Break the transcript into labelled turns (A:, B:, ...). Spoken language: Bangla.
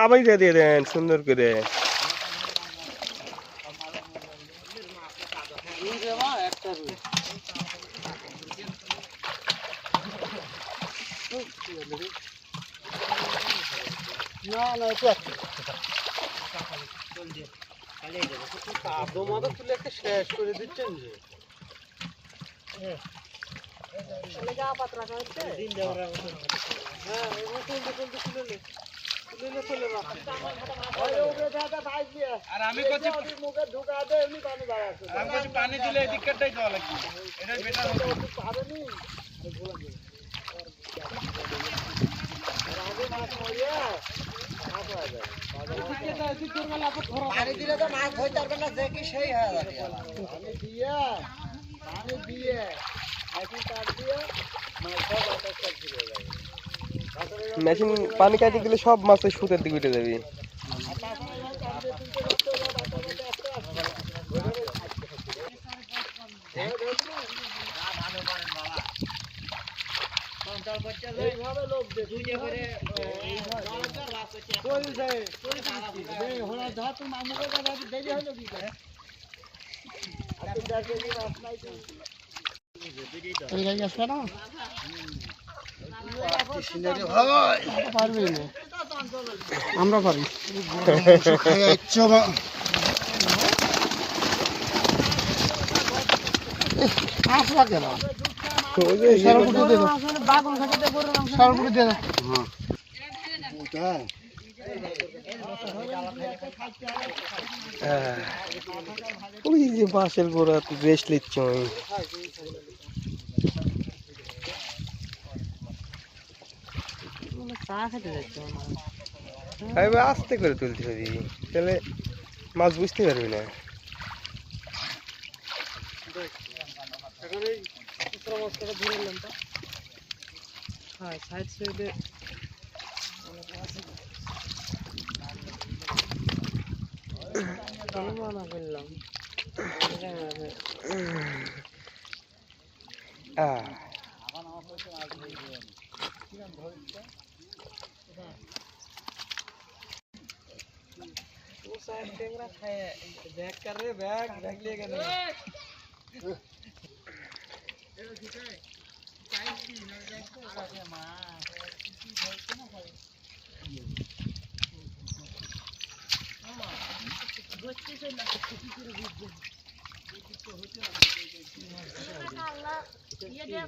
A: আবার দিয়ে দেন সুন্দর করে। শেষ করে দিচ্ছেন যে পানি দিলে এদিকটাই দেওয়া লাগবে, এটাই বেটার হবে। পানি দিলে তো মাছ ধরতে পারবে না, যে কি সেই হয়ে যাবে। পানি দিয়ে মেশিন পানি কাটে দিলে সব মাছের সুতের দিকে উঠে যাবে। আমরা পারি ওই যে বাঁশের গোড়া রেস্ট নিচ্ছ। আস্তে করে তুলতে হবে, তাহলে মাছ বুঝতে পারবি না। बैग कर रहे बैग बैग ले गए ये